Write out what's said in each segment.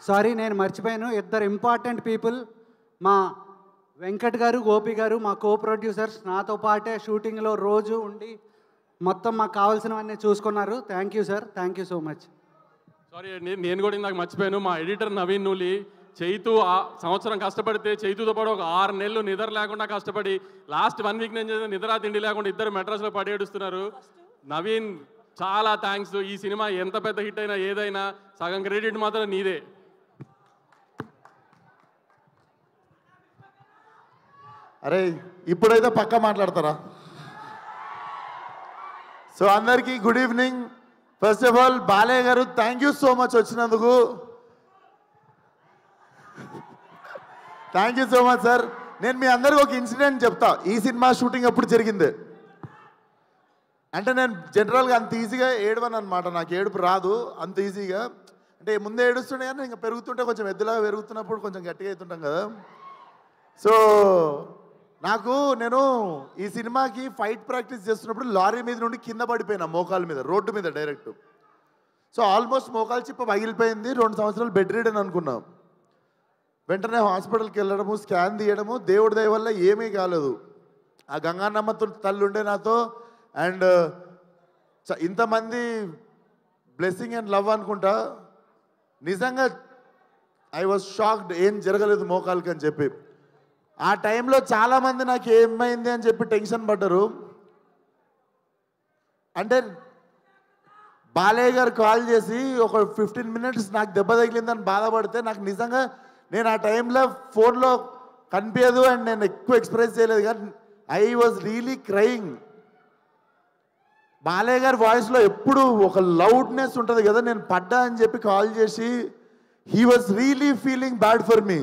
Sorry నేను మర్చిపోయాను, ఇద్దరు ఇంపార్టెంట్ పీపుల్, మా వెంకట్ గారు, గోపి గారు, మా కో ప్రొడ్యూసర్స్ నాతో పాటే షూటింగ్లో రోజు ఉండి మొత్తం మాకు కావాల్సినవన్నీ చూసుకున్నారు. Thank you sir, thank you so much. Sorry అండి, నేను కూడా ఇందాక మర్చిపోయాను. మా ఎడిటర్ నవీన్ నూలి చైతు సంవత్సరం కష్టపడితే చైతుతో పాటు ఒక 6 నెలలు నిద్ర లేకుండా కష్టపడి లాస్ట్ 1 వీక్ నేను చేసిన నిద్ర తిండి లేకుండా ఇద్దరు మెడ్రాస్లో పడేడుస్తున్నారు. నవీన్ చాలా థ్యాంక్స్. ఈ సినిమా ఎంత పెద్ద హిట్ అయినా ఏదైనా సగం క్రెడిట్ మాత్రం నీదే. అరే ఇప్పుడైతే పక్కా మాట్లాడతారా? సో అందరికీ good evening. First of all Balayya garu thank you so much వచ్చినందుకు. Thank you so much sir. నేను మీ అందరికీ ఒక ఇన్సిడెంట్ చెప్తా. ఈ సినిమా షూటింగ్ ఎప్పుడు జరిగింది అంటే, నేను జనరల్గా అంత ఈజీగా ఏడవను అనమాట. నాకు ఏడుపు రాదు అంత ఈజీగా. అంటే ముందే ఏడుస్తుండే కానీ ఇంకా పెరుగుతుంటే కొంచెం ఎద్దులాగా పెరుగుతున్నప్పుడు కొంచెం గట్టిగా అవుతుంటాం కదా. సో నేను ఈ సినిమాకి ఫైట్ ప్రాక్టీస్ చేస్తున్నప్పుడు లారీ మీద నుండి కింద పడిపోయినా, మోకాల మీద, రోడ్డు మీద డైరెక్ట్. సో ఆల్మోస్ట్ మోకాలు చిప్ప పగిలిపోయింది. 2 సంవత్సరాలు బెడ్ రీడ్ అని అనుకున్నాం. వెంటనే హాస్పిటల్కి వెళ్ళడము, స్కాన్ తీయడము, దేవుడి దయ వల్ల ఏమీ కాలేదు. ఆ గంగానమ్మ తల్లి ఉండే నాతో. అండ్ ఇంతమంది బ్లెస్సింగ్ అండ్ లవ్ అనుకుంటా. నిజంగా ఐ వాజ్ షాక్డ్, ఏం జరగలేదు మోకాలకి అని చెప్పి. ఆ టైంలో చాలామంది నాకు ఏమైంది అని చెప్పి టెన్షన్ పడ్డారు. అంటే బాలయ్య గారు కాల్ చేసి ఒక 15 minutes నాకు దెబ్బ తగిలిందని బాధపడితే, నాకు నిజంగా నేను ఆ టైంలో ఫోన్లో కనిపించదు అండ్ నేను ఎక్కువ ఎక్స్ప్రెస్ చేయలేదు, కానీ I was really crying. Balayya గారి వాయిస్లో ఎప్పుడు ఒక లౌడ్నెస్ ఉంటుంది కదా. నేను పడ్డా అని చెప్పి కాల్ చేసి he was really feeling bad for me.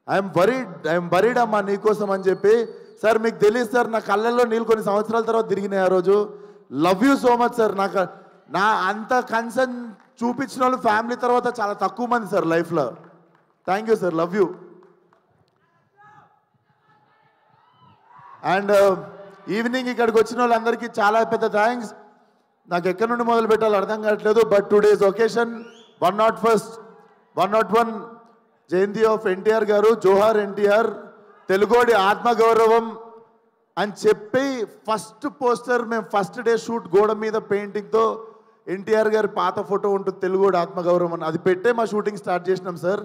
I'm worried అమ్మా నీకోసం అని చెప్పి. సార్ మీకు తెలియదు సార్, నా కళ్ళల్లో నీళ్ళు కొన్ని సంవత్సరాల తర్వాత తిరిగినాయి ఆ రోజు. Love you so much sir. నా అంత కన్సర్న్ చూపించిన వాళ్ళు ఫ్యామిలీ తర్వాత చాలా తక్కువ మంది సార్ లైఫ్లో. Thank you sir, love you. And evening ఇక్కడికి వచ్చిన వాళ్ళందరికీ చాలా పెద్ద థ్యాంక్స్. నాకు ఎక్కడి నుండి మొదలు పెట్టాలో అర్థం కావట్లేదు. బట్ టుడేస్ ఒకేషన్ 101 జయంతి ఆఫ్ ఎన్టీఆర్ గారు. జోహార్ ఎన్టీఆర్, తెలుగోడి ఆత్మగౌరవం అని చెప్పి ఫస్ట్ పోస్టర్ మేము ఫస్ట్ డే షూట్ గోడ మీద పెయింటింగ్తో ఎన్టీఆర్ గారి పాత ఫోటో ఉంటుంది, తెలుగోడి ఆత్మగౌరవం అని, అది పెట్టే మా షూటింగ్ స్టార్ట్ చేసినాం సార్.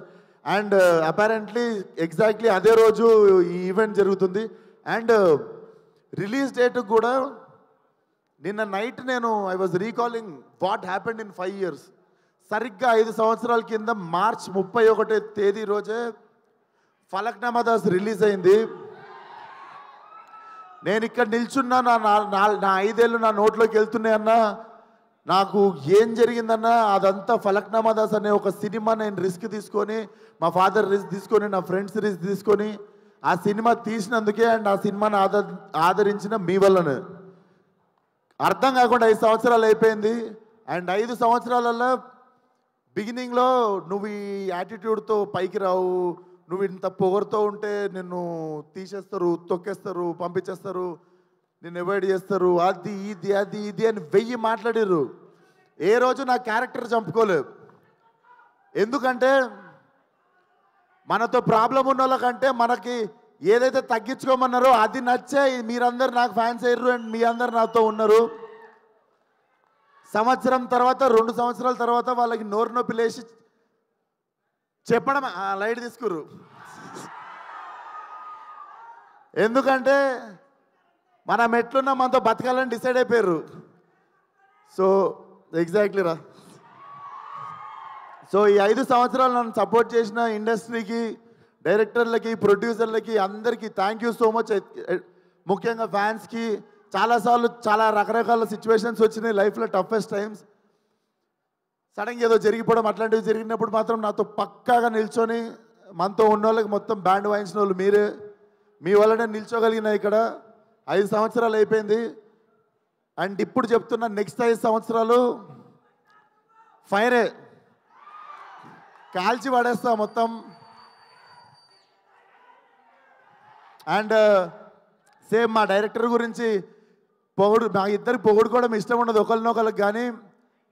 అండ్ అపారెంట్లీ ఎగ్జాక్ట్లీ అదే రోజు ఈ ఈవెంట్ జరుగుతుంది. అండ్ రిలీజ్ డేట్ కూడా నిన్న night I was recalling what happened in 5 years. సరిగ్గా 5 సంవత్సరాల కింద మార్చ్ 31వ తేదీ రోజే ఫలక్నామా దాస్ రిలీజ్ అయింది. నేను ఇక్కడ నిల్చున్నా, నా 5 ఏళ్ళు నా నోట్లోకి వెళ్తున్నాయన్నా. నాకు ఏం జరిగిందన్నా అదంతా ఫలక్నామా దాస్ అనే ఒక సినిమా నేను రిస్క్ తీసుకొని, మా ఫాదర్ రిస్క్ తీసుకొని, నా ఫ్రెండ్స్ రిస్క్ తీసుకొని ఆ సినిమా తీసినందుకే అండ్ ఆ సినిమాని ఆదరించిన మీ వల్లనే. అర్థం కాకుండా 5 సంవత్సరాలు అయిపోయింది. అండ్ 5 సంవత్సరాలలో బిగినింగ్లో నువ్వు ఈ యాటిట్యూడ్తో పైకి రావు, నువ్వు ఇంత పొగరుతో ఉంటే నిన్ను తీసేస్తారు, తొక్కేస్తారు, పంపించేస్తారు, నిన్ను అవాయిడ్ చేస్తారు, అది ఇది అని 1000 మాట్లాడారు. ఏ రోజు నా క్యారెక్టర్ చంపుకోలేదు. ఎందుకంటే మనతో ప్రాబ్లం ఉన్న వాళ్ళకంటే మనకి ఏదైతే తగ్గించుకోమన్నారో అది నచ్చే మీరందరూ నాకు ఫ్యాన్స్ అయ్యారు అండ్ మీ అందరు నాతో ఉన్నారు. సంవత్సరం తర్వాత 2 సంవత్సరాల తర్వాత వాళ్ళకి నోరు నొప్పి లేచి చెప్పడం లైట్ తీసుకురు. ఎందుకంటే మనం ఎట్లున్నా మనతో బతకాలని డిసైడ్ అయిపోయారు. సో ఎగ్జాక్ట్లీ రా. సో ఈ 5 సంవత్సరాలు నన్ను సపోర్ట్ చేసిన ఇండస్ట్రీకి, డైరెక్టర్లకి, ప్రొడ్యూసర్లకి అందరికీ థ్యాంక్ యూ సో మచ్. ముఖ్యంగా ఫ్యాన్స్కి. చాలాసార్లు చాలా రకరకాల సిచ్యువేషన్స్ వచ్చినాయి లైఫ్లో, టఫెస్ట్ టైమ్స్. సడన్గా ఏదో జరిగిపోవడం అట్లాంటివి జరిగినప్పుడు మాత్రం నాతో పక్కాగా నిల్చొని మనతో ఉన్న వాళ్ళకి మొత్తం బ్యాండ్ వాయించిన వాళ్ళు మీరే. మీ వల్లనే నిల్చోగలిగిన ఇక్కడ. 5 సంవత్సరాలు అయిపోయింది. అండ్ ఇప్పుడు చెప్తున్నా, నెక్స్ట్ 5 సంవత్సరాలు ఫైరే, కాల్చి పడేస్తా మొత్తం. అండ్ సేమ్ మా డైరెక్టర్ గురించి మా ఇద్దరికి పొగుడుకోవడం ఇష్టం ఉండదు ఒకరినొకరికి. కానీ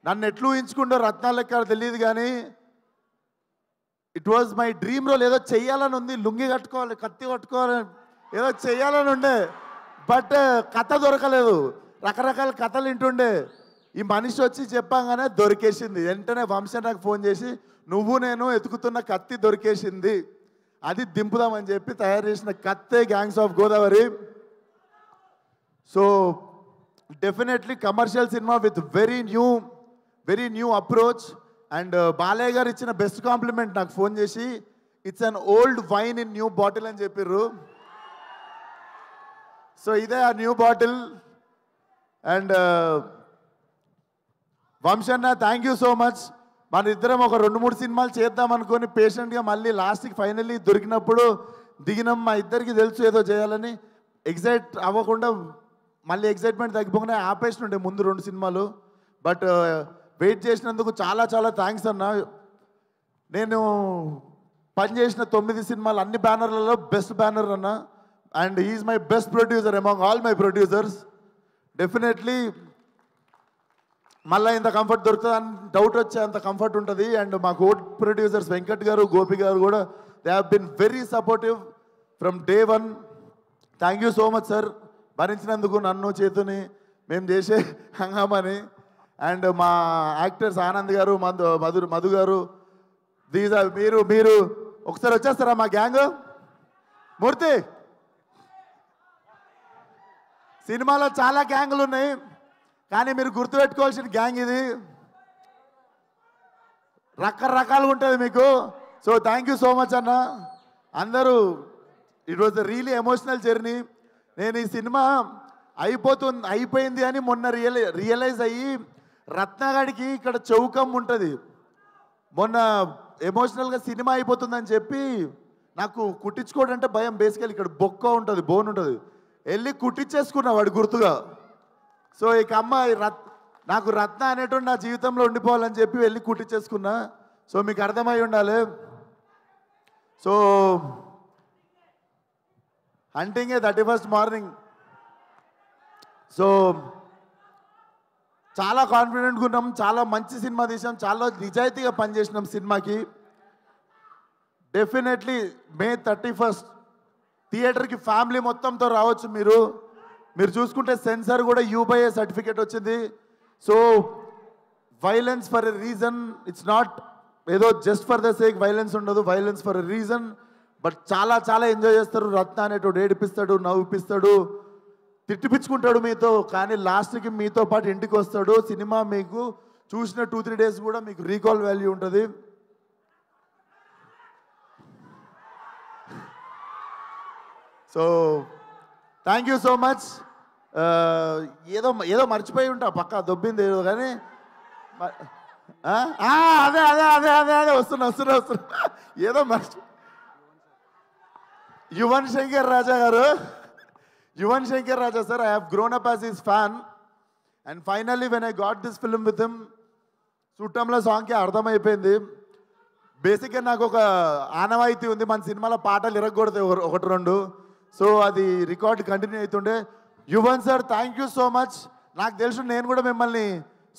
నన్ను ఎట్లు ఊహించుకుంటో రత్నాలు లెక్క తెలియదు. కానీ it was my dream role. ఏదో చెయ్యాలని ఉంది, లుంగి కట్టుకోవాలి, కత్తి కట్టుకోవాలి, ఏదో చెయ్యాలని ఉండే. బట్ కథ దొరకలేదు. రకరకాల కథలు వింటుండే. ఈ మనిషి వచ్చి చెప్పంగానే దొరికేసింది. వెంటనే వంశీ నాకు ఫోన్ చేసి, నువ్వు నేను ఎతుకుతున్న కత్తి దొరికేసింది, అది దింపుదామని చెప్పి తయారు చేసిన కత్తే gangs of Godavari. So definitely commercial సినిమా with very new approach. And Balayya garu ఇచ్చిన బెస్ట్ కాంప్లిమెంట్ నాకు ఫోన్ చేసి, it's an old wine in new bottle అని చెప్పిర్రు. సో ఇదే ఆ న్యూ బాటిల్. అండ్ వంశన్న, థ్యాంక్ యూ సో మచ్. మన ఇద్దరం ఒక 2-3 సినిమాలు చేద్దాం అనుకొని పేషెంట్గా మళ్ళీ లాస్ట్కి ఫైనల్లీ దొరికినప్పుడు దిగినాం. మా ఇద్దరికి తెలుసు ఏదో చేయాలని. ఎగ్జైట్ అవ్వకుండా మళ్ళీ ఎగ్జైట్మెంట్ తగ్గిపోగానే ఆపేసినుండే ముందు 2 సినిమాలు. బట్ వెయిట్ చేసినందుకు చాలా చాలా థ్యాంక్స్ అన్న. నేను పనిచేసిన 9 సినిమాలు అన్ని బ్యానర్లలో బెస్ట్ బ్యానర్ అన్న. And he's my best producer among all my producers. Definitely మళ్ళీ ఇంత కంఫర్ట్ దొరుకుతుందని డౌట్ వచ్చే అంత కంఫర్ట్ ఉంటుంది. అండ్ మా కో ప్రొడ్యూసర్స్ వెంకట్ గారు, గోపి గారు కూడా they have been very supportive from day 1. Thank you so much sir, భరించినందుకు నన్ను, చేతుని, మేము చేసే హంగామని. అండ్ మా యాక్టర్స్ ఆనంద్ గారు, మధు గారు, దీస్ ఆర్ మీరు ఒకసారి వచ్చేస్తారా మా గ్యాంగ్? మూర్తి, సినిమాలో చాలా గ్యాంగులు ఉన్నాయి, కానీ మీరు గుర్తుపెట్టుకోవాల్సిన గ్యాంగ్ ఇది. రకరకాలుగా ఉంటుంది మీకు. So thank you so much అన్న. అందరూ it was a really emotional journey. నేను ఈ సినిమా అయిపోయింది అని మొన్న రియలైజ్ అయ్యి, రత్నగాడికి ఇక్కడ చౌకం ఉంటుంది, మొన్న ఎమోషనల్గా సినిమా అయిపోతుందని చెప్పి నాకు కుట్టించుకోవడం అంటే భయం. బేసికల్ ఇక్కడ బొక్క ఉంటుంది, బోన్ ఉంటుంది, వెళ్ళి కుట్టించేసుకున్నా వాడు గుర్తుగా. సో ఇక అమ్మాయి నాకు రత్న అనేటువంటి నా జీవితంలో ఉండిపోవాలని చెప్పి వెళ్ళి కుట్టించేసుకున్నా. సో మీకు అర్థమై ఉండాలి. So hunting 31st morning. So చాలా కాన్ఫిడెంట్గా ఉన్నాం, చాలా మంచి సినిమా తీసాం, చాలా నిజాయితీగా పనిచేసినాం సినిమాకి. డెఫినెట్లీ May 31st థియేటర్కి ఫ్యామిలీ మొత్తంతో రావచ్చు. మీరు చూసుకుంటే సెన్సార్ కూడా U/A సర్టిఫికేట్ వచ్చింది. So violence for a reason, it's not ఏదో just for the sake violence ఉండదు, violence for a reason. But చాలా చాలా ఎంజాయ్ చేస్తారు. రత్న అనేటోడు ఏడిపిస్తాడు, నవ్విపిస్తాడు, తిట్టిపించుకుంటాడు మీతో, కానీ లాస్ట్కి మీతో పాటు ఇంటికి వస్తాడు. సినిమా మీకు చూసిన 2-3 డేస్ కూడా మీకు రీకాల్ వాల్యూ ఉంటుంది. So thank you so much. ఏదో మర్చిపోయి ఉంటా, పక్కా దొబ్బింది ఏదో, కానీ అదే అదే అదే అదే అదే వస్తున్నా ఏదో Yuvan Shankar Raja garu, Yuvan Shankar Raja sir, I have grown up as his fan. And finally when I got this film with him, చుట్టంలో సాంగ్కి అర్థమైపోయింది. బేసిక్గా నాకు ఒక ఆనవాయితీ ఉంది, మన సినిమాలో పాటలు ఇరగకూడదు 1-2. సో అది రికార్డ్ కంటిన్యూ అవుతుండే. Yuvan sir, thank you so much. నాకు తెలుసు నేను కూడా మిమ్మల్ని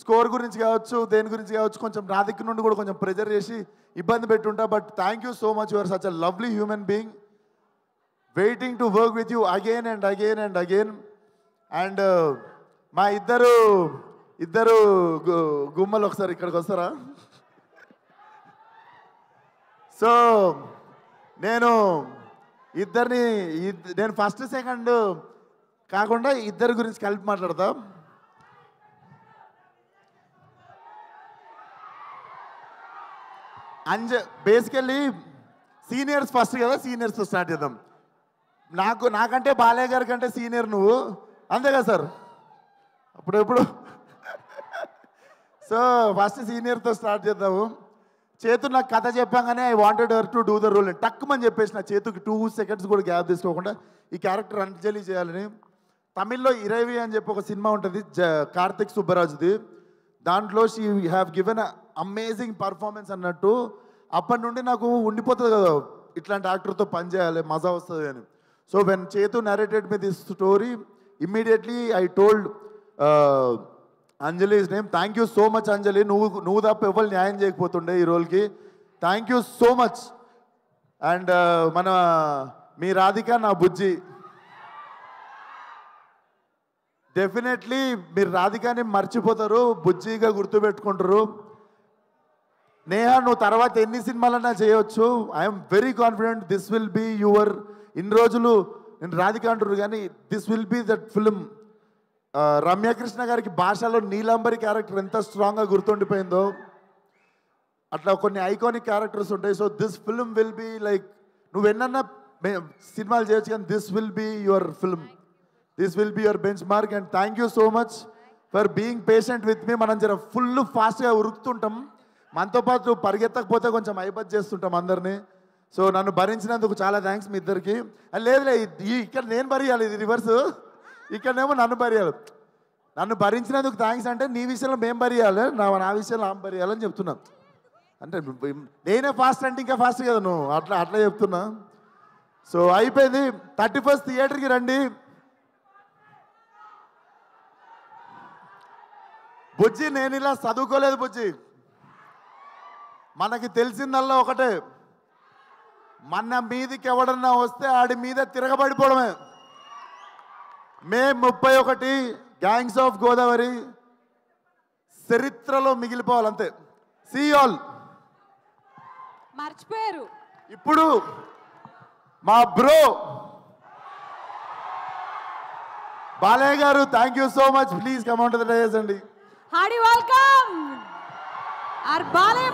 స్కోర్ గురించి కావచ్చు, దేని గురించి కావచ్చు, కొంచెం నా దిక్కు నుండి కూడా కొంచెం ప్రెజర్ చేసి ఇబ్బంది పెట్టుంటా. But thank you so much. You are such a lovely human being, waiting to work with you again and again and again. And మా ఇద్దరు గుమ్మలు ఒకసారి ఇక్కడికి వస్తారా? సో నేను ఫస్ట్ సెకండ్ కాకుండా ఇద్దరి గురించి కలిపి మాట్లాడతా. బేసికల్లీ సీనియర్స్ ఫస్ట్ కదా, సీనియర్స్తో స్టార్ట్ చేద్దాం. నాకంటే బాలయ్య గారి కంటే సీనియర్ నువ్వు, అంతే కదా సార్? అప్పుడెప్పుడు సో ఫస్ట్ సీనియర్తో స్టార్ట్ చేద్దాము. చేతు నాకు కథ చెప్పాగానే I wanted her to do the role అని టక్కుమని చెప్పేసి, నా చేతుకి 2 seconds కూడా గ్యాప్ తీసుకోకుండా ఈ క్యారెక్టర్ అంజలి చేయాలని. తమిళ్లో ఇరవి అని చెప్పి ఒక సినిమా ఉంటుంది, కార్తిక్ సుబ్బరాజుది. దాంట్లో she have given amazing performance అన్నట్టు. అప్పటి నుండి నాకు ఉండిపోతుంది కదా, ఇట్లాంటి యాక్టర్తో పనిచేయాలి, మజా వస్తుంది అని. So when Chethu narrated me this story, immediately I told Anjali's name. Thank you so much Anjali, నువ్వు తప్ప ఎవరు న్యాయం చేయకపోతుండే ఈ రోల్కి. Thank you so much. And మన మీ రాధిక నా బుజ్జి, డెఫినెట్లీ మీరు రాధికాని మర్చిపోతారు, బుజ్జిగా గుర్తుపెట్టుకుంటారు. నేహా నువ్వు తర్వాత ఎన్ని సినిమాలన్నా చేయవచ్చు. I'm very confident this will be your. ఇన్ని రోజులు నేను రాధిక అంటారు కానీ this will be that film. Ramyakrishna గారికి భాషలో నీలాంబరి క్యారెక్టర్ ఎంత స్ట్రాంగ్గా గుర్తుండిపోయిందో అట్లా కొన్ని ఐకానిక్ క్యారెక్టర్స్ ఉంటాయి. So this film will be like నువ్వు ఎన్నన్నా సినిమాలు చేయొచ్చు కానీ this will be your film, this will be your benchmark. And thank you so much for being patient with me. మనం జర ఫుల్ ఫాస్ట్గా ఉరుకుతుంటాం, మనతో పాటు పరిగెత్తకపోతే కొంచెం ఐబత్ చేస్తుంటాం అందరినీ. సో నన్ను భరించినందుకు చాలా థ్యాంక్స్ మీ ఇద్దరికి. లేదులే ఇక్కడ నేను భరియాలి, ఇది రివర్స్, ఇక్కడనేమో నన్ను భరియాలి. నన్ను భరించినందుకు థ్యాంక్స్ అంటే నీ విషయంలో మేము భరియాలి, నా విషయంలో ఆమె భరియాలని చెప్తున్నా. అంటే నేనే ఫాస్ట్ అంటే ఇంకా ఫాస్ట్ కదా నువ్వు, అట్లా చెప్తున్నా. సో అయిపోయింది. 31st థియేటర్కి రండి. బుజ్జి నేను ఇలా చదువుకోలేదు బుజ్జి, మనకి తెలిసిందల్లా ఒకటే, మన మీదికి ఎవడన్నా వస్తే ఆడి మీద తిరగబడిపోవడమే. మే 31 గ్యాంగ్స్ ఆఫ్ గోదావరి చరిత్రలో మిగిలిపోవాలంతే. See all. మర్చిపోయారు ఇప్పుడు మా bro Balayya garu, thank you so much. Please come on to the dais అండి. Hearty welcome our Balayya.